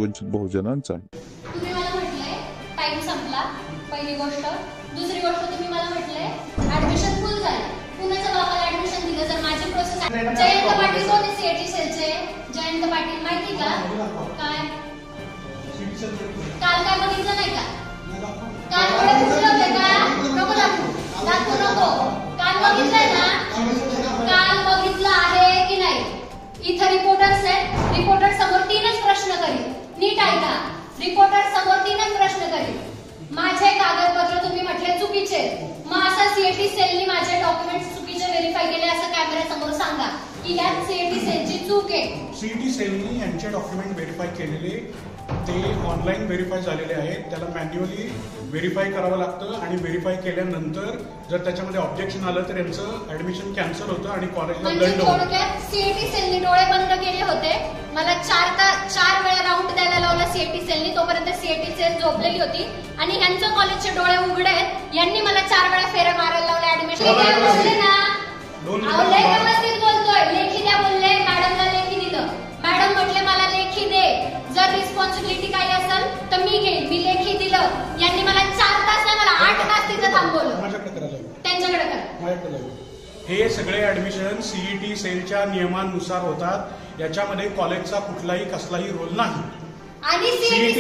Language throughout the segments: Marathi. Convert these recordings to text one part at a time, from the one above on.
वंचित बहुजनांचा आहे। तुम्ही मला म्हटले टाइम संपला, पहिली गोष्ट। दुसरी गोष्ट तुम्ही मला म्हटले ऍडमिशन फुल झाले, कुणाच्या बापाला ऍडमिशन दिलं? जर माझी प्रोसेस जयंत पाटील कोण सीएटी सेलचे? जयंत पाटील माहिती का? काय काल काय बघितलं नाही का? काल थोडे दिसले होते का? नको दाखवू नको। काल बघितलंय ना? काल बघितलं आहे की नाही? इथं रिपोर्टर्स आहेत, रिपोर्टर समोर 3च प्रश्न करील, नीट ऐका। रिपोर्टर समोर 3च प्रश्न करील। माझे कागदपत्र तुम्ही म्हटले चुकीचे, मग असं सीएटी सेलनी माझे डॉक्युमेंट्स चुकीचे व्हेरीफाय केले असं कॅमेरा समोर सांगा की यात सीएटी सेलची चूक आहे। सीएटी सेलनी यांचे डॉक्युमेंट व्हेरीफाय केलेले ते ऑनलाईन व्हेरीफाय झालेले आहेत, त्याला मॅन्युअली व्हेरीफाय करावं लागतं आणि व्हेरीफाय केल्यानंतर जर त्याच्यामध्ये ऑब्जेक्शन आलं तर यांचं ऍडमिशन कॅन्सल होतं आणि कॉलेजला दंड होतो। थोडक्यात सीएटी सेलनी डोळे बंद केले होते, मला 4 वेळा राऊंड द्यायला लावला सीएटी सेलनी, तोपर्यंत सीएटी सेल झोपलेली होती आणि ह्यांचं कॉलेजचे डोळे उघडे आहेत, यांनी मला 4 वेळा फेऱ्या मारायला लावल्या ऍडमिशन बोलले ना। व्यवस्थित बोलतोय, लेखी द्या बोलले, मॅडमला लेखी दिलं, मॅडम म्हटले मला लेखी दे, जर रिस्पॉन्सिबिलिटी काही असेल तर मी घेईन, मी लेखी दिलं। यांनी मला 4 तास नाही, मला 8 तास तिथं थांबवलं। माझ्याकडे करा, त्यांच्याकडे करा, माझ्याकडे। हे सगळे ऍडमिशन सीईटी सेलच्या नियमानुसार होतात, याच्यामध्ये कॉलेजचा कुठलाही कसलाही रोल नाही। आणि सीईटी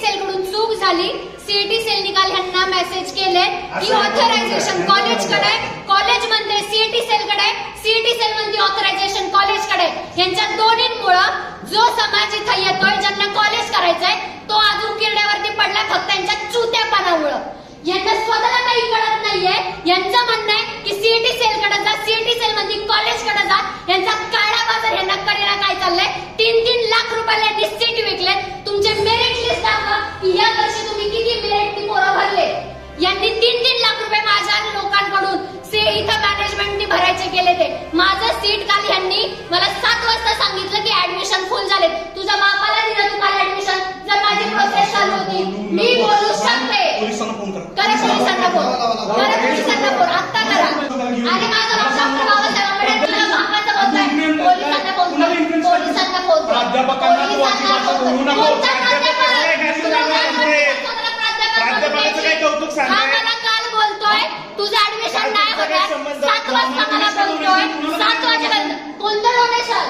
सेल कडून चूक झाली। सीईटी सेल निकाल ह्यांना मेसेज केले की ऑथरायझेशन कॉलेजकडे, कॉलेज म्हणते सीईटी सेलकडे, सीईटी सेल म्हणते ऑथरायझेशन कॉलेजकडे। यांच्या दोन्हींमुळे जो समाज इथं येतोय, ज्यांना कॉलेज करायचंय तो आज उकिरड्यावरती पडला फक्त यांच्या चुत्यापणामुळे। यांना स्वतःला काही कळत नाहीये, यांचं म्हणणं आहे की सीईटी सेलकडे जा, सीईटी सेल म्हणजे कॉलेजकडे जा। यांचा काळा बाजार यांना करेला काय चाललंय? 3-3 लाख रुपयाला यांनी सीट विकले। तुमचे मेरिट लिस्ट दाखवा की या वर्षी तुम्ही किती मेरिटनी पोरं भरले। यांनी 3-3 लाख रुपये माझ्या लोकांकडून इथं मॅनेजमेंटनी भरायचे केले ते। माझं सीट काल यांनी मला 7 वाजता सांगितलं की ऍडमिशन फुल झाले। तुझ्या बापाला दिलं तू काल ऍडमिशन? जर माझी प्रोसेस चालू होती मी बोलू शकते। पोलिसांना फोन करा, करा पोलिसांना फोन, करा पोलिसांना फोन, आत्ता करा। आणि माझं नाव डॉक्टर बाबासाहेब आंबेडकर, तुझ्या बापाचं बोलताय, पोलिसांना फोन कर, पोलिसांना फोन कर, प्राध्यापकांना तू अशी भाषा बोलू नको। प्राध्यापकाचं काय कौतुक सांगताय? मला काल बोलतोय तुझं ऍडमिशन नाही होत, 7 वाजता मला बोलतोय, 7 वाजेपर्यंत कोणतं डोनेशन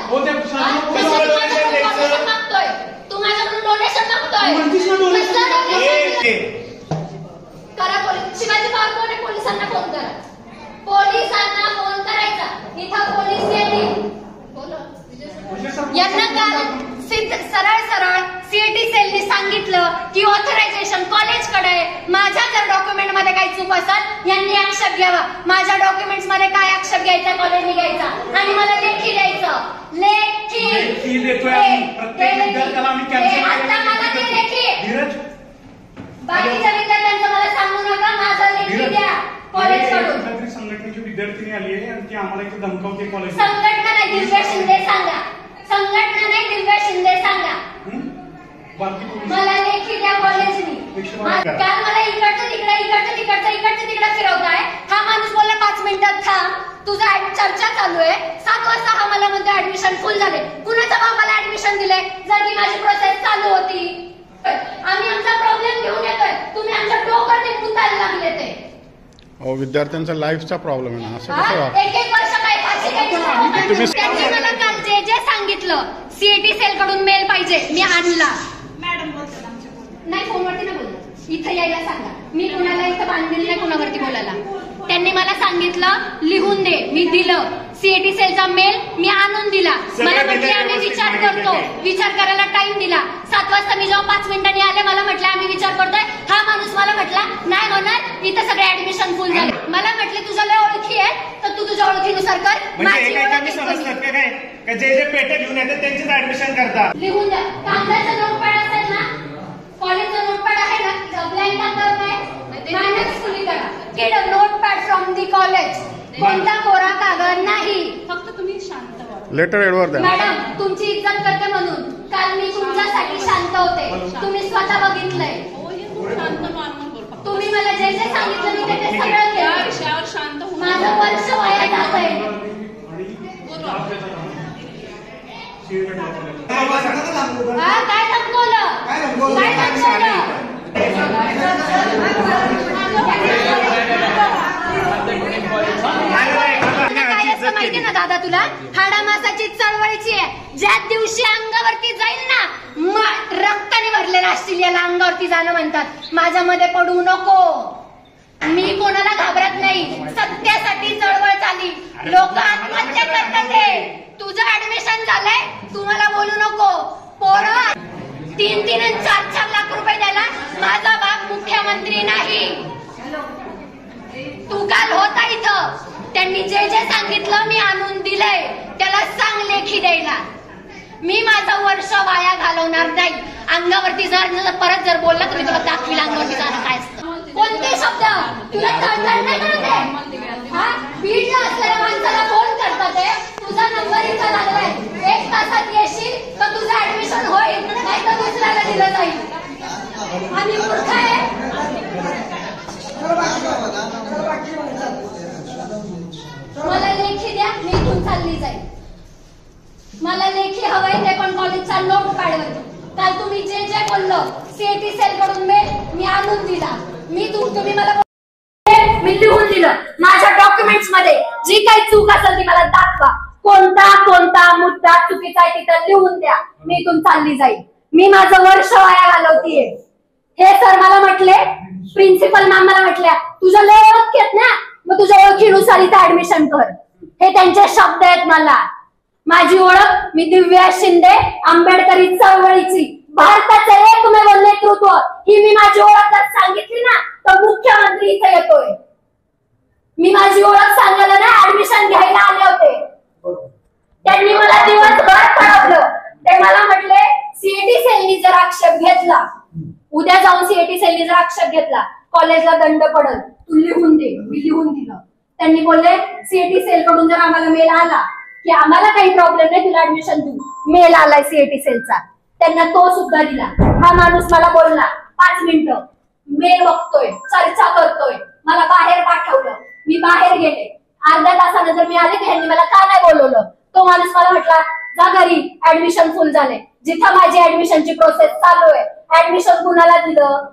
मागतोय? तू माझ्याकडून डोनेशन मागतोय? करा पोलीस, शिवाजी पवार कोण आहे? पोलिसांना फोन करा, पोलिसांना फोन करायचा, इथं पोलीस येतील। यांना काल सरळ सीईटी सेलनी सांगितलं की ऑथरायझेशन कॉलेजकडे। माझ्या जर डॉक्युमेंट मध्ये काही चूक असेल यांनी आक्षेप घ्यावा, माझ्या डॉक्युमेंट्स मध्ये काय आक्षेप घ्यायचा कॉलेजने घ्यायचा आणि मला लेखी द्यायचं। लेखी देतोय प्रत्येक विद्यार्थ्याला आम्ही कॅन्सल आता मला ते लेखी, बाकीच्या विद्यार्थ्यांचं मला सांगू नका, माझं लेखी द्या कॉलेजकडून। संघटनेची विद्यार्थिनी आली आहे आणि ती आम्हाला इथे धमकावते कॉलेज। संघटना नाही, दिव्या शिंदे सांगा, संघटना नाही, दिव्या शिंदे सांगा। मला लेखी द्या कॉलेजनी। काल मला इकडचं तिकडे फिरवताय। हा माणूस बोलला 5 मिनिटात थांब, तुझा चर्चा चालू आहे। 7 वाजता हा मला म्हणतो ऍडमिशन फुल झाले, कुणाच्या बाबाला ऍडमिशन दिले? जर की माझी प्रोसेस चालू होती, आम्ही आमचा प्रॉब्लेम घेऊन येतोय, तुम्ही आमच्या डोक्यावर मुतायला लागले ते। विद्यार्थ्यांचा लाईफचा प्रॉब्लेम आहे ना, असं कसं? 1-1 वर्ष काय फाशी? त्यांनी मला काल जे सांगितलं सीईटी सेल कडून मेल पाहिजे, मी आणला। मॅडम बोलतात आमच्या नाही, फोनवरती नाही बोलत, इथं यायला सांगा। मी कोणाला इथं बांधलेलं नाही कोणावरती बोलायला। त्यांनी मला सांगितलं लिहून दे, मी दिलं। सीईटी सेलचा मेल मी आणून दिला, मला म्हटले आम्ही विचार करतो, विचार करायला टाइम दिला। 7 वाजता मी जेव्हा 5 मिनिटांनी आले मला म्हटलं आम्ही विचार करतोय। हा माणूस मला म्हटला नाही होणार, इथं सगळे ऍडमिशन फुल झाले। मला म्हटले तुझ्या ओळखी आहे तर तू तुझ्या ओळखीनुसार कर। जे पेटे घेऊन येतात त्यांचीच ऍडमिशन करता। लिहून द्या, कागदाचा नोटपॅड असेल ना, कॉलेजचा नोटपॅड आहे ना, ब्लँक कागद नाही, मायनस फुली करा, get a notepad from the college. कोणता कोरा कागद नाही, फक्त तुम्ही शांत व्हा। लेटर एडवर द्या। मॅडम तुमची इज्जत करते म्हणून काल मी तुमच्यासाठी शांत होते, तुम्ही स्वतः बघितलंय। तुम्ही मला जे जे सांगितलं मी ते सगळं केलं, विषयावर शांत होऊन माझं वर्ष वाया जात आहे। सीएकडे दाखवलं. काय धमकवलं? काय असतं माहिती ना दादा तुला? हाडामासाची चळवळीची आहे. ज्या दिवशी अंगावरती जाईल ना, रक्ताने भरलेला असतील याला अंगावरती जाणं म्हणतात. माझ्यामध्ये पडू नको. मी कोणाला घाबरत नाही. सत्यासाठी चळवळ चालली. लोक आत्महत्या करतात. तुझं ऍडमिशन झालंय, तू मला बोलू नको. पोरं 3-3 आणि 4-4 लाख रुपये द्यायला माझा बाप मुख्यमंत्री नाही. तू काल होता इथं. त्यांनी जे जे सांगितलं मी आणून दिलंय. त्याला सांग लेखी द्यायला. मी माझं वर्ष वाया घालवणार नाही. अंगावरती जर परत जर बोलला तर मी तुला दाखवील अंगावरती जाणं काय असतं. कोणते शब्द तुला तळतळ नाही करत आहे? बीडला असलेल्या माणसाला फोन करतात. तुझा नंबर इथं लागलाय. 1 तासात येशील तर तुझं ऍडमिशन होईल, नाही तर दुसऱ्याला दिलं जाईल. आणि मूर्ख आहे. मला लेखी द्या, मी इथून चालली जाईल. मला लेखी हवंय, ते पण कॉलेजचा नोट पॅडवर. काल तुम्ही जे जे बोललो सीएटी सेल कडून मी आणून दिला. तुम्ही मला मी लिहून दिलं. माझ्या डॉक्युमेंट्स मध्ये जी काही चूक असेल ती मला दाखवा. कोणता मुद्दा चुकीचा आहे तिथं लिहून द्या. मी इथून चालली जाईल. मी माझं वर्ष वाया घालवतीये. हे सर मला म्हटले, प्रिन्सिपल मॅम मला म्हटल्या, तुझ्या लय ओळख आहेत ना, मग तुझ्या ओळखीनुसार इथं ऍडमिशन कर. हे त्यांचे शब्द आहेत. माझी ओळख, मी दिव्या शिंदे, आंबेडकरी चळवळीची, भारताचं एकमेव नेतृत्व. ही मी माझी ओळख जर सांगितली ना तर मुख्यमंत्री इथे येतोय. मी माझी ओळख सांगायला ना ऍडमिशन घ्यायला आले होते. त्यांनी मला दिवसभर कळवलं. ते मला म्हटले सीएटी सेलनी जर आक्षेप घेतला, उद्या जाऊन सीएटी सेलनी जर आक्षेप घेतला, कॉलेजला दंड पडल. तू लिहून दे. मी लिहून दिलं. त्यांनी बोलले सीएटी सेल कडून जर आम्हाला मेल आला की आम्हाला काही प्रॉब्लेम नाही, तुला ऍडमिशन देऊ. मेल आलाय सीएटी सेलचा. त्यांना तो सुद्धा दिला. हा माणूस मला बोलला 5 मिनिटं मेल बघतोय, चर्चा करतोय. मला बाहेर पाठवलं. मी बाहेर गेले. अर्ध्या तासानं जर मी आले त्यांनी मला का नाही बोलवलं. तो माणूस मला म्हटला जा घरी, ऍडमिशन फुल झाले. जिथं माझी ऍडमिशनची प्रोसेस चालू आहे, ऍडमिशन कुणाला दिलं,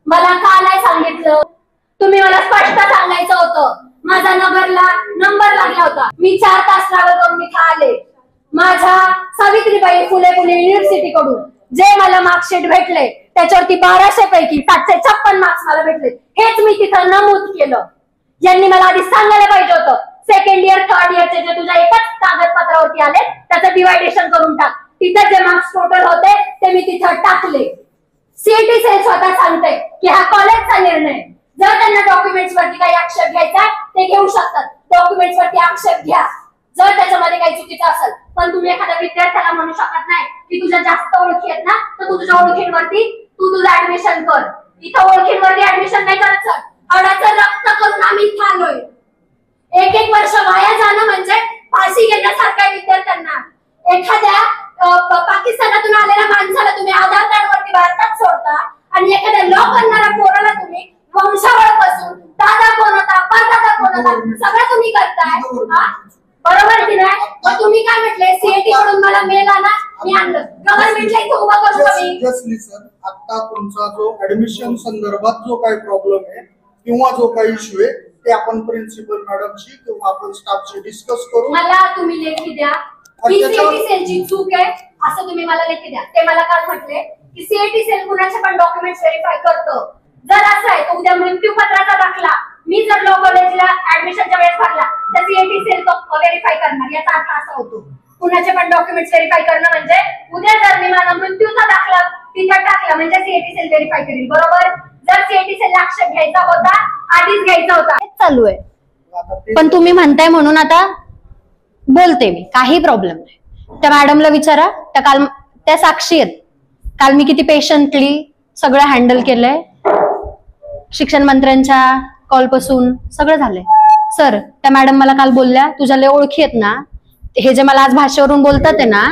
मला का नाही सांगितलं. तुम्ही मला स्पष्ट सांगायचं होतं. माझा नगरला नंबर लागला होता. मी 4 तास ट्रॅव्हल करून इथं आले. माझ्या सावित्रीबाई फुले पुणे युनिव्हर्सिटी कडून जे मला मार्कशीट भेटले त्याच्यावरती 1200 पैकी 756 मार्क्स मला भेटले. हेच मी तिथं नमूद केलं. यांनी मला आधी सांगायला पाहिजे होतं. 2nd इयर 3rd इयरचे जे तुझ्या एकाच कागदपत्रावरती आले त्याचं डिवायडेशन करून टाक. तिथं जे मार्क्स टोटल होते ते मी तिथं टाकले. सीएटी सेल स्वतः सांगते की हा कॉलेजचा निर्णय. जर त्यांना डॉक्युमेंट्स वरती काही आक्षेप घ्यायचा ते घेऊ शकतात. डॉक्युमेंट्स वरती आक्षेप घ्या जर त्याच्यामध्ये काही चुकीचं असेल. पण तुम्ही एखाद्या विद्यार्थ्याला म्हणू शकत नाही की तुझ्या जास्त ओळखी आहेत ना, तर तू तुझ्या ओळखींवरती तुझं ऍडमिशन कर. इथं ओळखींवरती ऍडमिशन नाही करायचं. अडाचं रक्त करून आम्ही इथं आलोय. 1 वर्ष वाया जाणं म्हणजे फाशी घेण्यासारखं आहे विद्यार्थ्यांना. एखाद्या पाकिस्तानातून आलेल्या माणसाला तुम्ही आधार कार्ड वरती भारतात सोडता आणि एखाद्या लॉ करणाऱ्या पोराला तुम्ही वंशावळपासून दादा कोण होता, परदादा कोण होता सगळं तुम्ही करताय. बरोबर की नाही? मग तुम्ही काय म्हटले सीएटी कडून मला मेल आला, मी आणलं. गव्हर्नमेंटला इथं उभा करू जसली सर, आता तुमचा जो ऍडमिशन संदर्भात जो काही प्रॉब्लेम आहे किंवा जो काही इश्यू आहे ते आपण प्रिन्सिपल मॅडमशी किंवा आपण स्टाफशी डिस्कस करू. मला तुम्ही लेखी द्या की सीएटी सेलची चूक आहे असं तुम्ही मला लेखी द्या. ते मला काल म्हटले की सीएटी सेल कुणाचे पण डॉक्युमेंट्स व्हेरीफाय करतो. जर असं आहे तर उद्या मृत्यूपत्राचा दाखला मी जर लॉ कॉलेजला ऍडमिशनच्या वेळेस भरला तर सीएटी सेल तो व्हेरीफाय करणार. याचा अर्थ असा होतो कुणाचे पण डॉक्युमेंट्स व्हेरीफाय करणं म्हणजे उद्या जर मी माझा मृत्यूचा दाखला तिथं टाकला म्हणजे सीएटी सेल व्हेरीफाय करेल. बरोबर? जर सीएटी सेल आक्षेप घ्यायचा होता आधीच घ्यायचा होता. चालू आहे. पण तुम्ही म्हणताय म्हणून आता बोलते मी, काही प्रॉब्लेम नाही. त्या मॅडमला विचारा, त्या साक्षी आहेत. काल मी किती पेशंटली सगळं हँडल केलंय. शिक्षण मंत्र्यांच्या कॉल पासून सगळं झालंय. सर त्या मॅडम मला काल बोलल्या तुझ्या लय ओळखी आहेत ना, हे जे मला आज भाषेवरून बोलतात आहे ना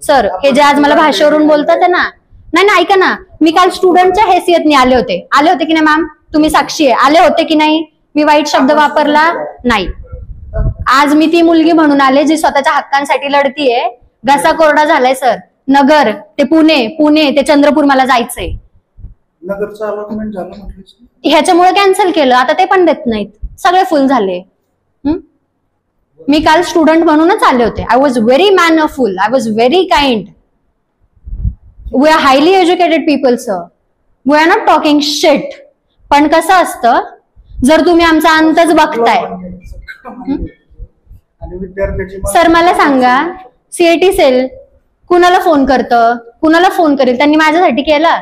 सर, हे जे आज मला भाषेवरून बोलतात आहे ना, नाही ना ऐका ना, मी काल स्टुडंटच्या हैसियतने आले होते की नाही मॅम? तुम्ही साक्षी आहे. आले होते की नाही? मी वाईट शब्द वापरला नाही. आज मी ती मुलगी म्हणून आले जी स्वतःच्या हक्कांसाठी लढतीये. घसा कोरडा झालाय सर. नगर ते पुणे, पुणे ते चंद्रपूर मला जायचंय. नगरचं अलॉटमेंट झालं म्हटलं. ह्याच्यामुळे कॅन्सल केलं, आता ते पण देत नाहीत, सगळे फुल झाले. मी काल स्टुडंट म्हणूनच आले होते. I was very mannerful, I was very kind. We are highly educated people sir, we are not talking shit. पण कसं असतं, जर तुम्ही आमचा अंतच बघताय. आणि विद्यार्थ्याची सर मला सांगा, सीएटी सेल कुणाला फोन करतं, कुणाला फोन करेल? त्यांनी माझ्यासाठी केलं.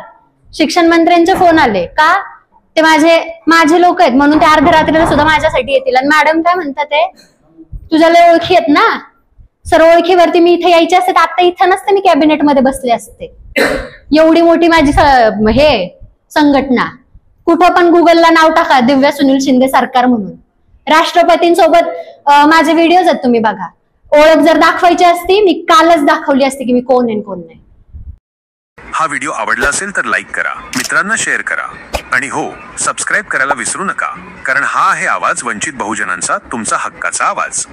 शिक्षण मंत्र्यांचे फोन आले का? ते माझे लोक आहेत म्हणून ते अर्ध्या रात्रीला सुद्धा माझ्यासाठी येतील. आणि मॅडम काय म्हणतात, ते तुझ्याला ओळखी आहेत ना? सर ओळखीवरती मी इथे यायचे असते तर आता इथं नसते, मी कॅबिनेट मध्ये बसले असते. एवढी मोठी माझी हे संघटना. कुठं पण गुगलला नाव टाका, दिव्या सुनील शिंदे सरकार म्हणून. राष्ट्रपतींसोबत माझे व्हिडिओज आहेत, तुम्ही बघा. ओळख जर दाखवायची असती, मी कालच दाखवली असती की मी कोण आहे कोण नाही. हा व्हिडिओ आवडला असेल तर लाईक करा, मित्रांना शेअर करा आणि हो, सबस्क्राईब करायला विसरू नका, कारण हा आहे आवाज वंचित बहुजनांचा, तुमचा हक्काचा आवाज.